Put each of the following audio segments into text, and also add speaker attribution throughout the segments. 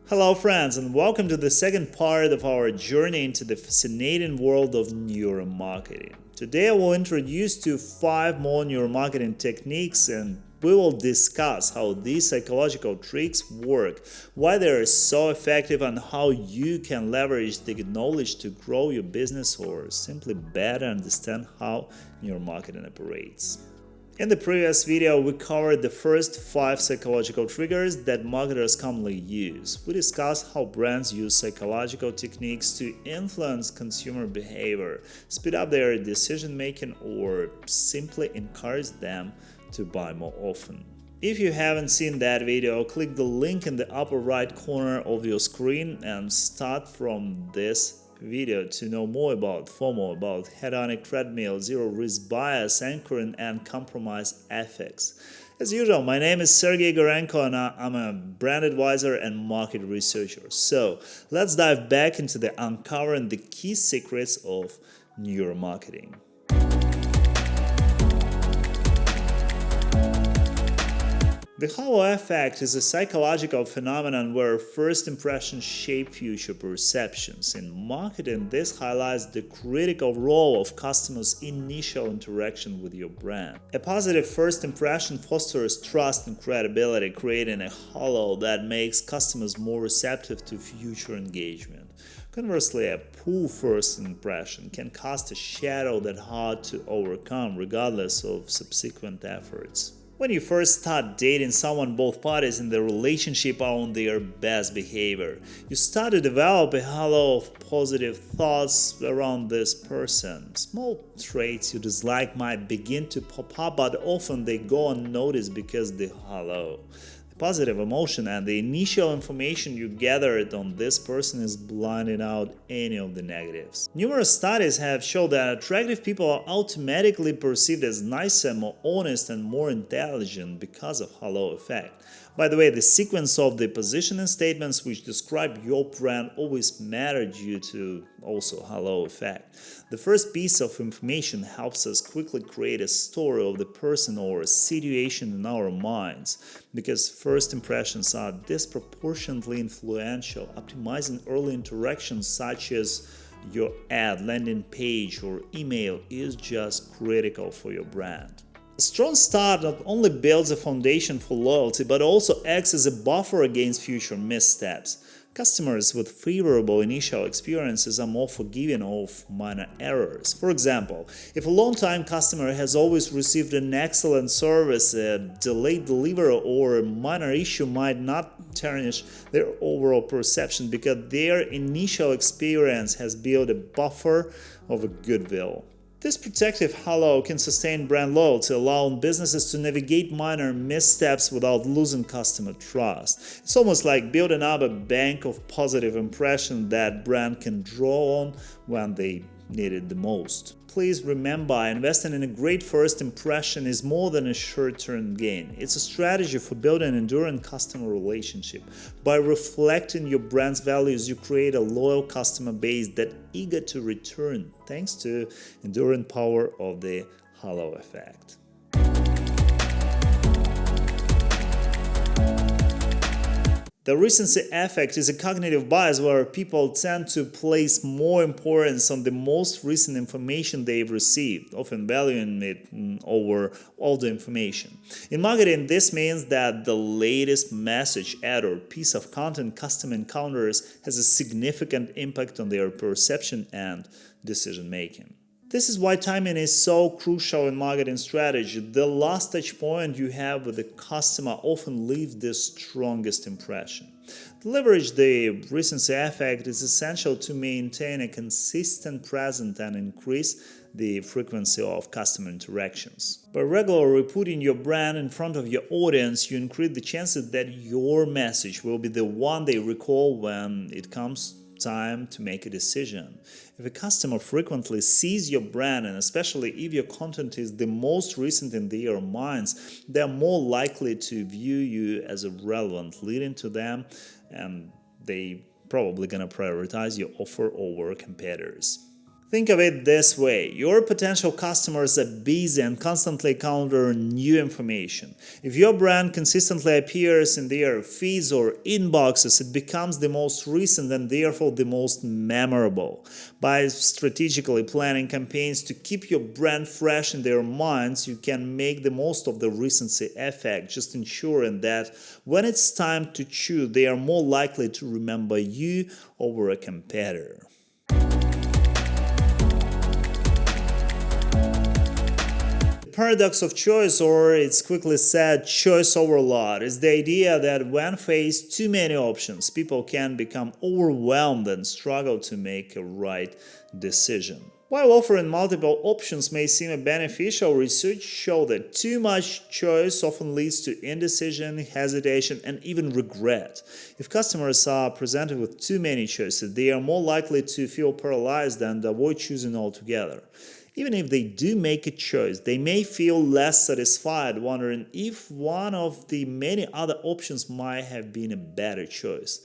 Speaker 1: Hello friends, and welcome to the second part of our journey into the fascinating world of neuromarketing. Today I will introduce you 5 more neuromarketing techniques, and we will discuss how these psychological tricks work, why they are so effective, and how you can leverage the knowledge to grow your business or simply better understand how neuromarketing operates. In the previous video, we covered the first 5 psychological triggers that marketers commonly use. We discussed how brands use psychological techniques to influence consumer behavior, speed up their decision-making, or simply encourage them to buy more often. If you haven't seen that video, click the link in the upper right corner of your screen and start from this video to know more about FOMO, about hedonic treadmill, zero risk bias, anchoring, and compromise ethics. As usual, my name is Sergey Gorenko and I'm a brand advisor and market researcher. So let's dive back into the uncovering the key secrets of neuromarketing. The halo effect is a psychological phenomenon where first impressions shape future perceptions. In marketing, this highlights the critical role of customers' initial interaction with your brand. A positive first impression fosters trust and credibility, creating a halo that makes customers more receptive to future engagement. Conversely, a poor first impression can cast a shadow that's hard to overcome regardless of subsequent efforts. When you first start dating someone, both parties in the relationship are on their best behavior. You start to develop a halo of positive thoughts around this person. Small traits you dislike might begin to pop up, but often they go unnoticed because the halo, positive emotion, and the initial information you gathered on this person is blinding out any of the negatives. Numerous studies have shown that attractive people are automatically perceived as nicer, more honest, and more intelligent because of halo effect. By the way, the sequence of the positioning statements which describe your brand always matter due to also halo effect. The first piece of information helps us quickly create a story of the person or a situation in our minds, because first impressions are disproportionately influential. Optimizing early interactions such as your ad, landing page, or email is just critical for your brand. A strong start not only builds a foundation for loyalty, but also acts as a buffer against future missteps. Customers with favorable initial experiences are more forgiving of minor errors. For example, if a long-time customer has always received an excellent service, a delayed delivery or a minor issue might not tarnish their overall perception because their initial experience has built a buffer of goodwill. This protective halo can sustain brand loyalty, allowing businesses to navigate minor missteps without losing customer trust. It's almost like building up a bank of positive impressions that brand can draw on when they need it the most. Please remember, investing in a great first impression is more than a short-term gain. It's a strategy for building an enduring customer relationship. By reflecting your brand's values, you create a loyal customer base that's eager to return, thanks to enduring power of the halo effect. The recency effect is a cognitive bias where people tend to place more importance on the most recent information they've received, often valuing it over older information. In marketing, this means that the latest message, ad, or piece of content customer encounters has a significant impact on their perception and decision-making. This is why timing is so crucial in marketing strategy. The last touch point you have with the customer often leaves the strongest impression. To leverage the recency effect is essential to maintain a consistent presence and increase the frequency of customer interactions. By regularly putting your brand in front of your audience, you increase the chances that your message will be the one they recall when it comes time to make a decision. If a customer frequently sees your brand, and especially if your content is the most recent in their minds, they are more likely to view you as relevant, leading to them, and they probably gonna prioritize your offer over competitors. Think of it this way. Your potential customers are busy and constantly encounter new information. If your brand consistently appears in their feeds or inboxes, it becomes the most recent and therefore the most memorable. By strategically planning campaigns to keep your brand fresh in their minds, you can make the most of the recency effect, just ensuring that when it's time to choose, they are more likely to remember you over a competitor. Paradox of choice, or it's quickly said choice overload, is the idea that when faced too many options, people can become overwhelmed and struggle to make a right decision. While offering multiple options may seem beneficial, research shows that too much choice often leads to indecision, hesitation, and even regret. If customers are presented with too many choices, they are more likely to feel paralyzed and avoid choosing altogether. Even if they do make a choice, they may feel less satisfied, wondering if one of the many other options might have been a better choice.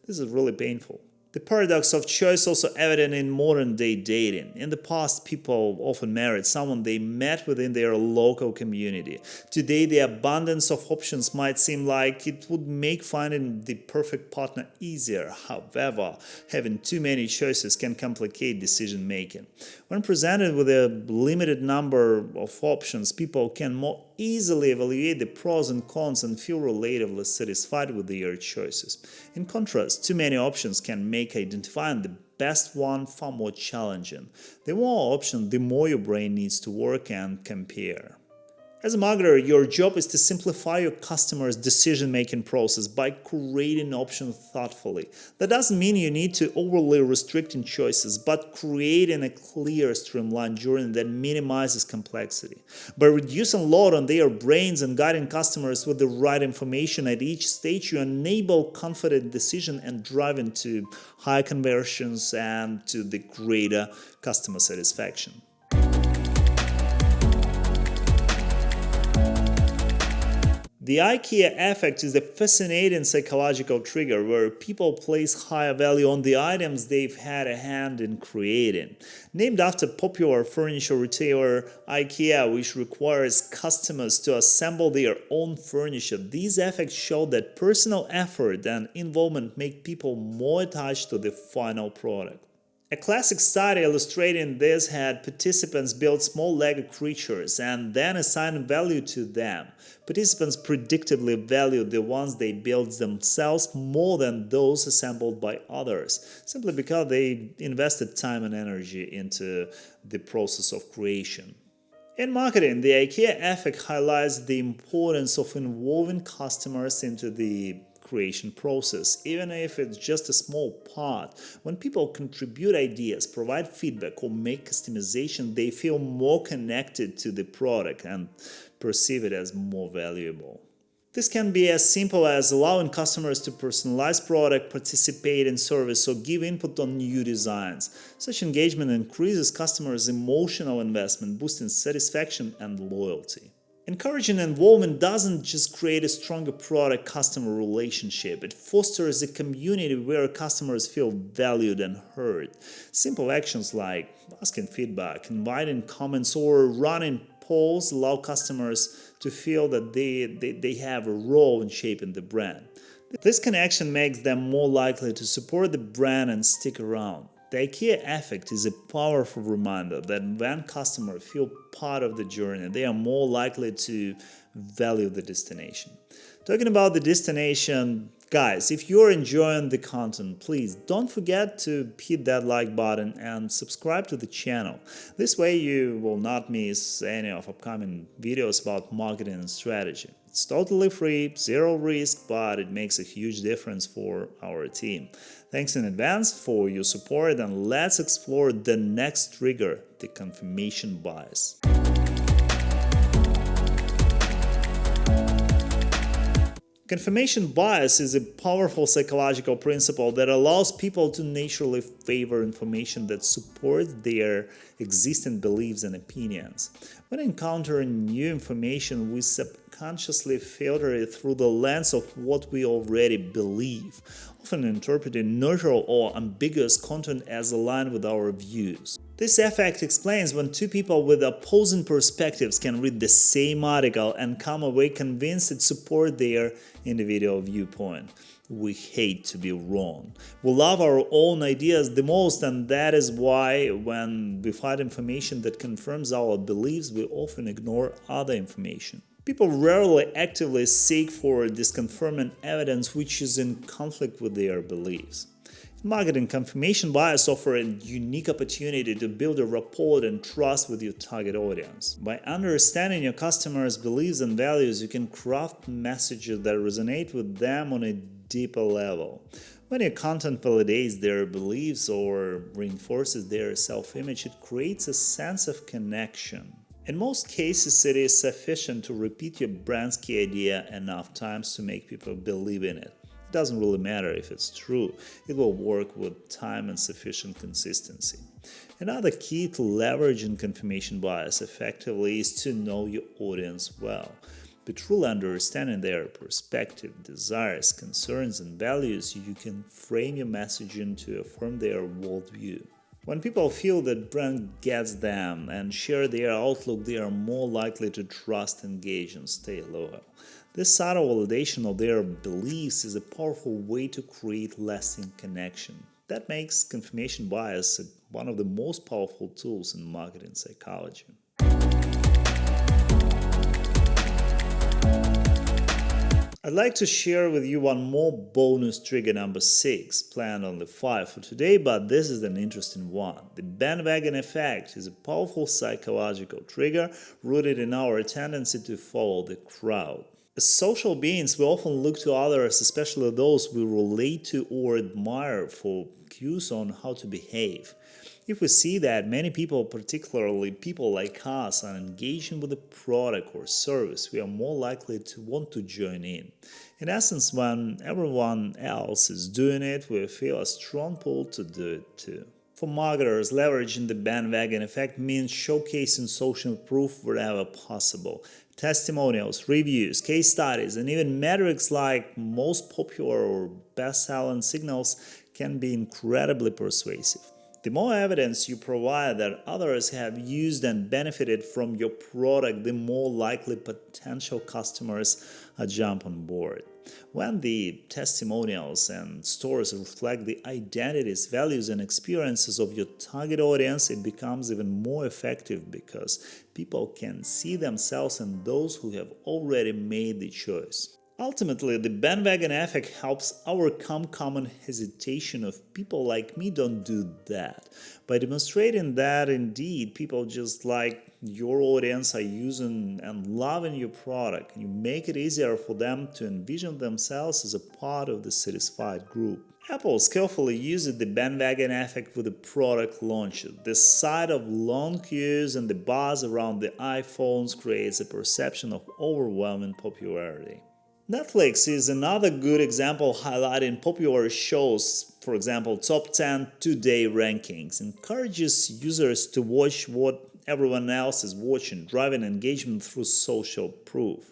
Speaker 1: This is really painful. The paradox of choice also evident in modern-day dating. In the past, people often married someone they met within their local community. Today, the abundance of options might seem like it would make finding the perfect partner easier. However, having too many choices can complicate decision-making. When presented with a limited number of options, people can more easily evaluate the pros and cons and feel relatively satisfied with their choices. In contrast, too many options can make identifying the best one far more challenging. The more options, the more your brain needs to work and compare. As a marketer, your job is to simplify your customers' decision-making process by creating options thoughtfully. That doesn't mean you need to overly restricting choices, but creating a clear, streamlined journey that minimizes complexity. By reducing load on their brains and guiding customers with the right information at each stage, you enable confident decision and drive into high conversions and to the greater customer satisfaction. The IKEA effect is a fascinating psychological trigger where people place higher value on the items they've had a hand in creating. Named after popular furniture retailer IKEA, which requires customers to assemble their own furniture, these effects show that personal effort and involvement make people more attached to the final product. A classic study illustrating this had participants build small Lego creatures and then assign value to them. Participants predictably valued the ones they built themselves more than those assembled by others, simply because they invested time and energy into the process of creation. In marketing, the IKEA effect highlights the importance of involving customers into the creation process, even if it's just a small part. When people contribute ideas, provide feedback, or make customization, they feel more connected to the product and perceive it as more valuable. This can be as simple as allowing customers to personalize product, participate in service, or give input on new designs. Such engagement increases customers' emotional investment, boosting satisfaction and loyalty. Encouraging involvement doesn't just create a stronger product-customer relationship, it fosters a community where customers feel valued and heard. Simple actions like asking feedback, inviting comments, or running polls allow customers to feel that they have a role in shaping the brand. This connection makes them more likely to support the brand and stick around. The IKEA effect is a powerful reminder that when customers feel part of the journey, they are more likely to value the destination. Talking about the destination, guys, if you're enjoying the content, please don't forget to hit that like button and subscribe to the channel. This way you will not miss any of upcoming videos about marketing and strategy. It's totally free, zero risk, but it makes a huge difference for our team. Thanks in advance for your support, and let's explore the next trigger, the confirmation bias. Confirmation bias is a powerful psychological principle that allows people to naturally favor information that supports their existing beliefs and opinions. When encountering new information, we subconsciously filter it through the lens of what we already believe. often interpreting neutral or ambiguous content as aligned with our views. This effect explains when two people with opposing perspectives can read the same article and come away convinced it supports their individual viewpoint. We hate to be wrong. We love our own ideas the most, and that is why when we find information that confirms our beliefs, we often ignore other information. People rarely actively seek for disconfirming evidence which is in conflict with their beliefs. In marketing, confirmation bias offers a unique opportunity to build a rapport and trust with your target audience. By understanding your customers' beliefs and values, you can craft messages that resonate with them on a deeper level. When your content validates their beliefs or reinforces their self-image, it creates a sense of connection. In most cases, it is sufficient to repeat your brand's key idea enough times to make people believe in it. It doesn't really matter if it's true, it will work with time and sufficient consistency. Another key to leveraging confirmation bias effectively is to know your audience well. By truly understanding their perspective, desires, concerns, and values, you can frame your messaging to affirm their worldview. When people feel that brand gets them and share their outlook, they are more likely to trust, engage, and stay loyal. This subtle validation of their beliefs is a powerful way to create lasting connection. That makes confirmation bias one of the most powerful tools in marketing psychology. I'd like to share with you one more bonus trigger, number 6, planned only 5 for today, but this is an interesting one. The bandwagon effect is a powerful psychological trigger rooted in our tendency to follow the crowd. As social beings, we often look to others, especially those we relate to or admire, for cues on how to behave. If we see that many people, particularly people like us, are engaging with a product or service, we are more likely to want to join in. In essence, when everyone else is doing it, we feel a strong pull to do it too. For marketers, leveraging the bandwagon effect means showcasing social proof wherever possible. Testimonials, reviews, case studies, and even metrics like most popular or best-selling signals can be incredibly persuasive. The more evidence you provide that others have used and benefited from your product, the more likely potential customers jump on board. When the testimonials and stories reflect the identities, values, and experiences of your target audience, it becomes even more effective because people can see themselves in those who have already made the choice. Ultimately, the bandwagon effect helps overcome common hesitation of people like me don't do that. By demonstrating that indeed people just like your audience are using and loving your product, you make it easier for them to envision themselves as a part of the satisfied group. Apple skillfully uses the bandwagon effect with the product launches. The sight of long queues and the buzz around the iPhones creates a perception of overwhelming popularity. Netflix is another good example highlighting popular shows. For example, top 10 today rankings encourages users to watch what everyone else is watching, driving engagement through social proof.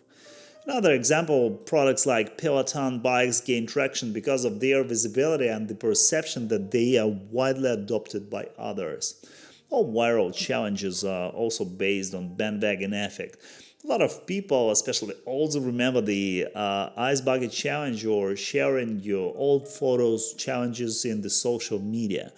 Speaker 1: Another example, products like Peloton bikes gain traction because of their visibility and the perception that they are widely adopted by others. All viral challenges are also based on bandwagon effect. A lot of people, especially older, remember the ice bucket challenge or sharing your old photos challenges in the social media.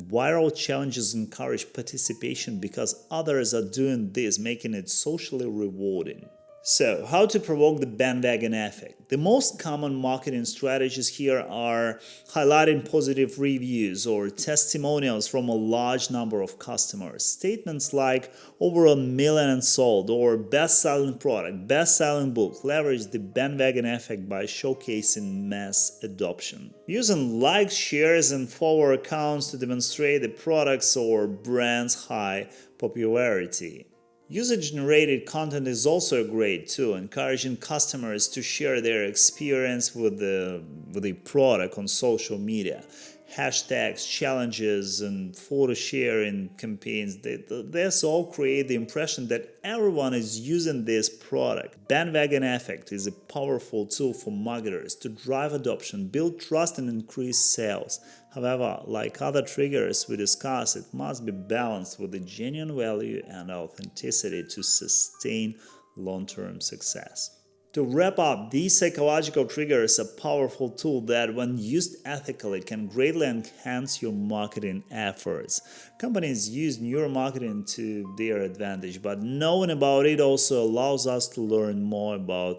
Speaker 1: Viral challenges encourage participation because others are doing this, making it socially rewarding. So, how to provoke the bandwagon effect? The most common marketing strategies here are highlighting positive reviews or testimonials from a large number of customers. Statements like over 1 million sold or best-selling product, best-selling book leverage the bandwagon effect by showcasing mass adoption. Using likes, shares, and follower accounts to demonstrate the product's or brand's high popularity. User-generated content is also a great tool, encouraging customers to share their experience with the product on social media. hashtags, challenges, and photo sharing campaigns. This all create the impression that everyone is using this product. Bandwagon effect is a powerful tool for marketers to drive adoption, build trust, and increase sales. However, like other triggers we discussed, it must be balanced with the genuine value and authenticity to sustain long-term success. To wrap up, these psychological triggers are a powerful tool that, when used ethically, can greatly enhance your marketing efforts. Companies use neuromarketing to their advantage, but knowing about it also allows us to learn more about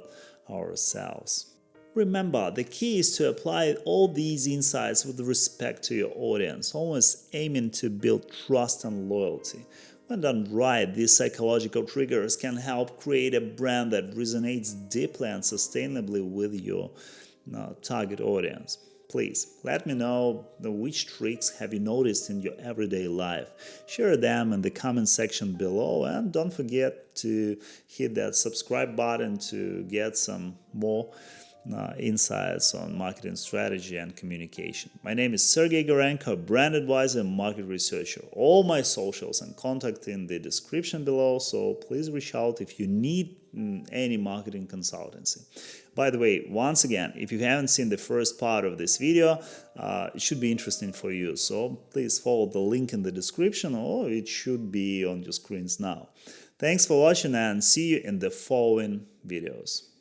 Speaker 1: ourselves. Remember, the key is to apply all these insights with respect to your audience, always aiming to build trust and loyalty. When done right, these psychological triggers can help create a brand that resonates deeply and sustainably with your target audience. Please let me know which tricks have you noticed in your everyday life. Share them in the comment section below, and don't forget to hit that subscribe button to get some more insights on marketing strategy and communication. My name is Sergey Gorenko, brand advisor and market researcher. All my socials and contact in the description below, so please reach out if you need any marketing consultancy. By the way, once again, if you haven't seen the first part of this video, it should be interesting for you, so please follow the link in the description, or it should be on your screens now. Thanks for watching, and see you in the following videos.